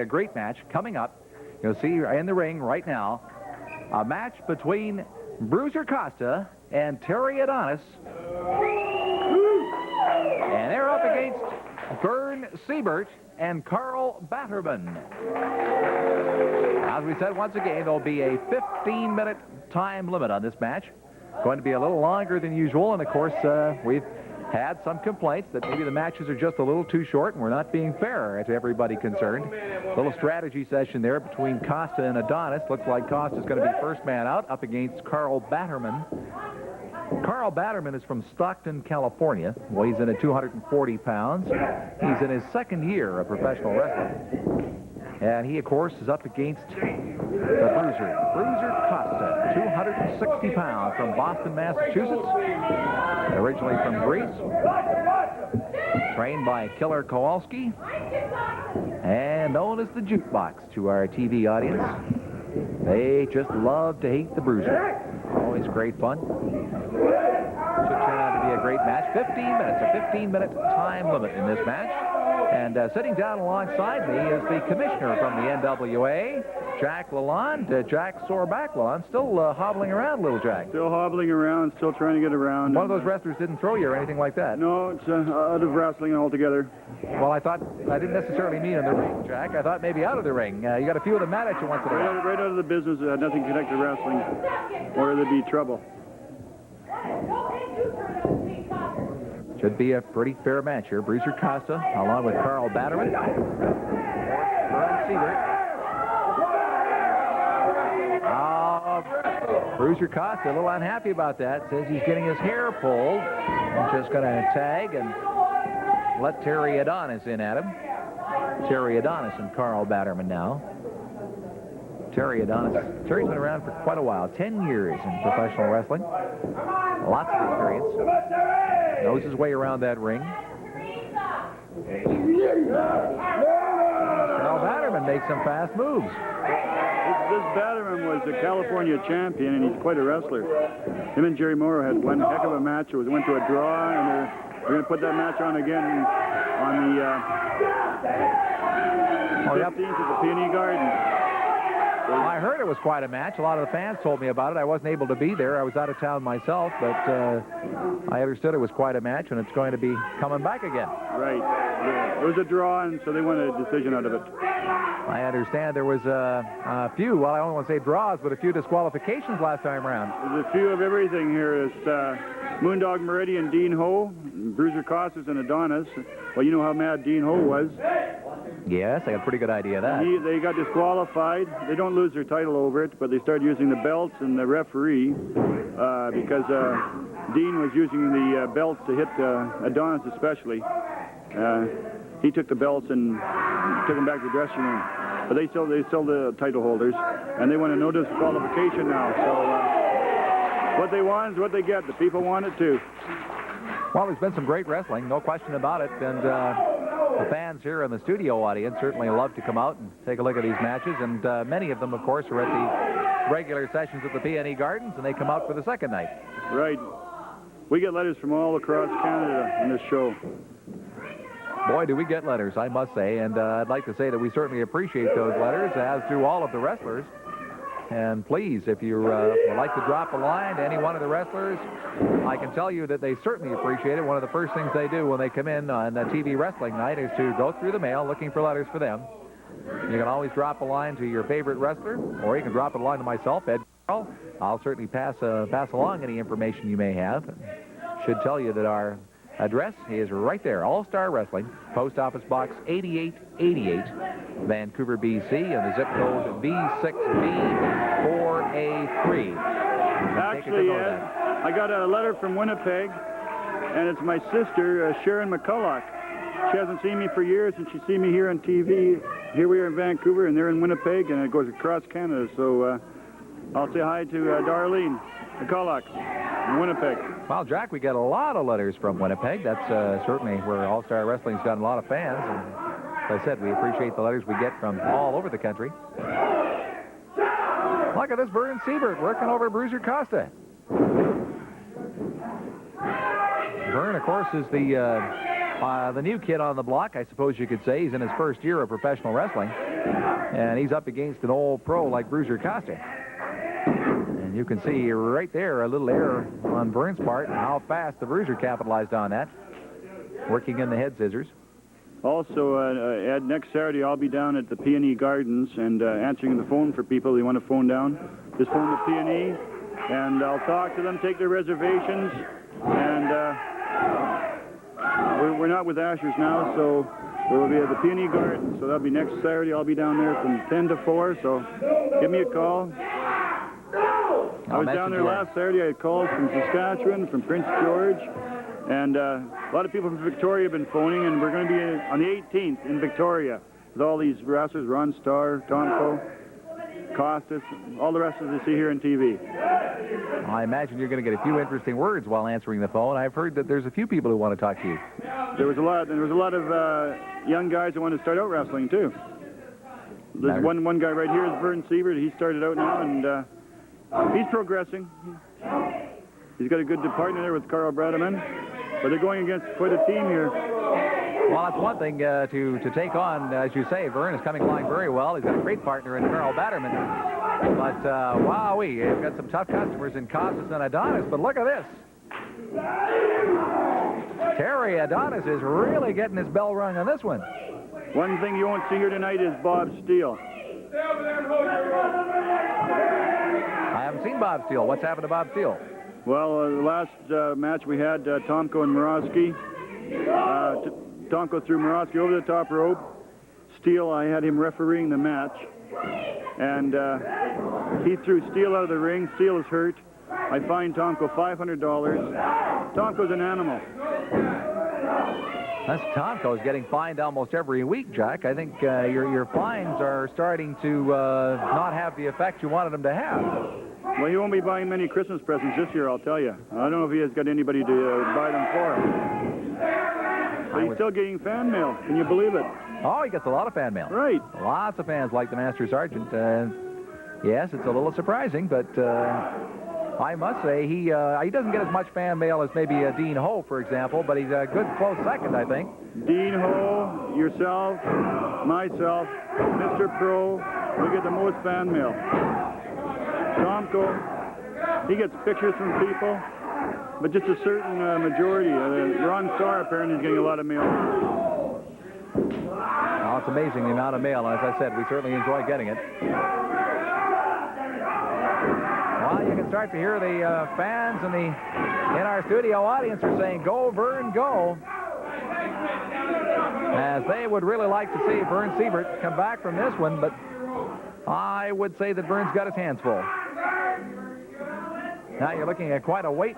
A great match coming up. You'll see in the ring right now a match between Bruiser Costa and Terry Adonis. And they're up against Verne Siebert and Karl Batterman. As we said, once again, there'll be a 15-minute time limit on this match. Going to be a little longer than usual, and of course, we've had some complaints that maybe the matches are just a little too short and we're not being fair to everybody concerned. A little strategy session there between Costa and Adonis. Looks like Costa's going to be first man out up against Karl Batterman. Karl Batterman is from Stockton, California. Weighs in at 240 pounds. He's in his second year of professional wrestling. And he, of course, is up against the Bruiser Costa, 260 pounds, from Boston, Massachusetts, originally from Greece, trained by Killer Kowalski, and known as the Jukebox to our TV audience. They just love to hate the Bruiser. Always great fun. Should turn out to be a great match. 15 minutes, a 15-minute time limit in this match. And sitting down alongside me is the commissioner from the NWA, Jack Lalonde. Jack Sorback Lalonde, still hobbling around, little Jack. Still hobbling around, still trying to get around. One of those wrestlers didn't throw you or anything like that. No, it's out of wrestling altogether. Well, I didn't necessarily mean in the ring, Jack. I thought maybe out of the ring. You got a few of them mad at you once in a while. Right out of the business, nothing connected to wrestling, or there'd be trouble. Should be a pretty fair match here. Bruiser Costa, along with Karl Batterman. Verne Siebert. Bruiser Costa, a little unhappy about that. Says he's getting his hair pulled. He's just going to tag and let Terry Adonis in at him. Terry Adonis and Karl Batterman now. Terry Adonis. Terry's been around for quite a while. 10 years in professional wrestling. Lots of experience. Knows his way around that ring. Karl Batterman makes some fast moves. This Batterman was the California champion, and he's quite a wrestler. Him and Jerry Morrow had one heck of a match. It went to a draw, and we're going to put that match on again on the 15th at the Peony Garden. I heard it was quite a match. A lot of the fans told me about it. I wasn't able to be there. I was out of town myself, but I understood it was quite a match, and it's going to be coming back again. Right. Yeah. It was a draw, and so they wanted a decision out of it. I understand there was a few, well, I don't want to say draws, but a few disqualifications last time around. There's a few of everything here. It's Moondog Meridian, Dean Ho, Bruiser Costas, and Adonis. Well, you know how mad Dean Ho was. Yes, I got a pretty good idea of that. They got disqualified. They don't lose their title over it, but they started using the belts and the referee because Dean was using the belts to hit Adonis especially. He took the belts and took them back to the dressing room. But they still the title holders, and they want a no disqualification now. So what they want is what they get. The people want it too. Well, there's been some great wrestling, no question about it, and the fans here in the studio audience certainly love to come out and take a look at these matches, and many of them, of course, are at the regular sessions at the Peony Gardens, and they come out for the second night. Right. We get letters from all across Canada in this show. Boy, do we get letters, I must say, and I'd like to say that we certainly appreciate those letters, as do all of the wrestlers. And please, if you would like to drop a line to any one of the wrestlers, I can tell you that they certainly appreciate it. One of the first things they do when they come in on a TV wrestling night is to go through the mail looking for letters for them. You can always drop a line to your favorite wrestler, or you can drop a line to myself, Ed Carl. I'll certainly pass along any information you may have. Should tell you that our address is right there, All-Star Wrestling, Post Office Box 8888, Vancouver, BC, and the zip code V6B4A3. Actually, I got a letter from Winnipeg, and it's my sister, Sharon McCulloch. She hasn't seen me for years, and she's seen me here on TV. Here we are in Vancouver, and they're in Winnipeg, and it goes across Canada. So I'll say hi to Darlene McCulloch in Winnipeg. Well, Jack, we get a lot of letters from Winnipeg. That's certainly where All-Star Wrestling's got a lot of fans. And as I said, we appreciate the letters we get from all over the country. Look at this Verne Siebert working over Bruiser Costa. Verne, of course, is the new kid on the block, I suppose you could say. He's in his first year of professional wrestling. And he's up against an old pro like Bruiser Costa. And you can see right there a little error on Verne's part and how fast the Bruiser capitalized on that, working in the head scissors. Also, Ed, next Saturday I'll be down at the Peony Gardens and answering the phone for people who want to phone down. Just phone the Peony, and I'll talk to them, take their reservations, and we're not with Ashers now, so we'll be at the Peony Gardens. So that'll be next Saturday. I'll be down there from 10 to 4, so give me a call. I was down there last Saturday. I had calls from Saskatchewan, from Prince George, and a lot of people from Victoria have been phoning, and we're going to be on the 18th in Victoria with all these wrestlers, Ron Starr, Tomko, Costas, all the wrestlers you see here on TV. I imagine you're going to get a few interesting words while answering the phone. I've heard that there's a few people who want to talk to you. There was a lot of young guys who want to start out wrestling too. There's one guy right here is Verne Siebert. He started out now, and he's progressing. He's got a good partner there with Karl Batterman, but they're going against quite a team here. Well, it's one thing to take on, as you say. Verne is coming along very well. He's got a great partner in Karl Batterman. But, wowee, they've got some tough customers in Costas and Adonis, but look at this. Terry Adonis is really getting his bell rung on this one. One thing you won't see here tonight is Bob Steele. I haven't seen Bob Steele. What's happened to Bob Steele? Well, the last match we had, Tomko and Morosky. Tomko threw Morosky over the top rope. Steele, I had him refereeing the match. And he threw Steele out of the ring. Steele is hurt. I fined Tomko $500. Tomko's an animal. That's Tomko's getting fined almost every week, Jack. I think your fines are starting to not have the effect you wanted them to have. Well, he won't be buying many Christmas presents this year, I'll tell you. I don't know if he has got anybody to buy them for. But he's still getting fan mail. Can you believe it? Oh, he gets a lot of fan mail. Right. Lots of fans like the Master Sergeant. Yes, it's a little surprising, but I must say he doesn't get as much fan mail as maybe Dean Ho, for example, but he's a good close second, I think. Dean Ho, yourself, myself, Mr. Pro, we get the most fan mail. Tomko, he gets pictures from people, but just a certain majority. Ron Starr apparently is getting a lot of mail. Well, it's amazing the amount of mail, and as I said, we certainly enjoy getting it. Well, you can start to hear the fans in our studio audience are saying, "Go, Verne, go!" As they would really like to see Verne Siebert come back from this one, but I would say that Verne's got his hands full. Now you're looking at quite a weight